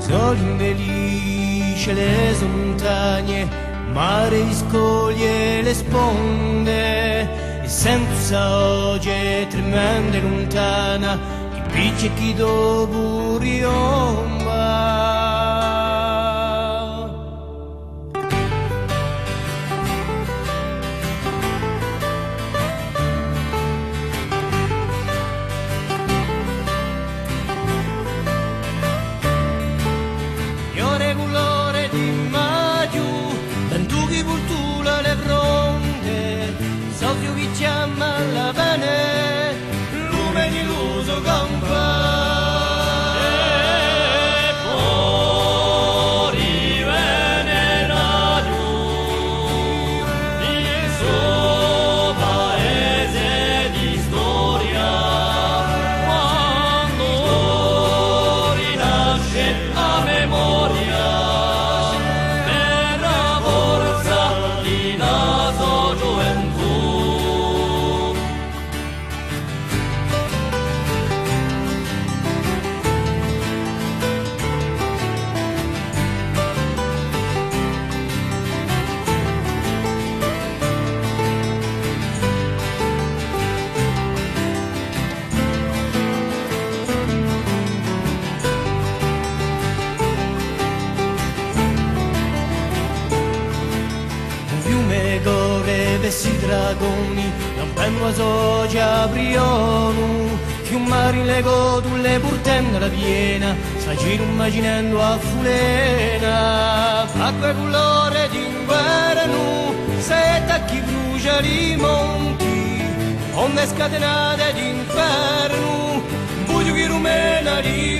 Soli infelice le montagne, mare di scoglie le sponde, e sento saoge tremende lontana, chi piccia e chi dopo riomba. Soffio che chiama la bene, lume di luso campa. E poi venera giù, il suo paese di storia, quando rinasce a memoria. Vessi dragoni, lampendo a sogia brionu, fiumari le godulle purtendo la piena, s'agire immaginando a fulena, acqua colore d'inverno, seta chi brucia i monti, onde scatenate d'inferno, buio che rumena di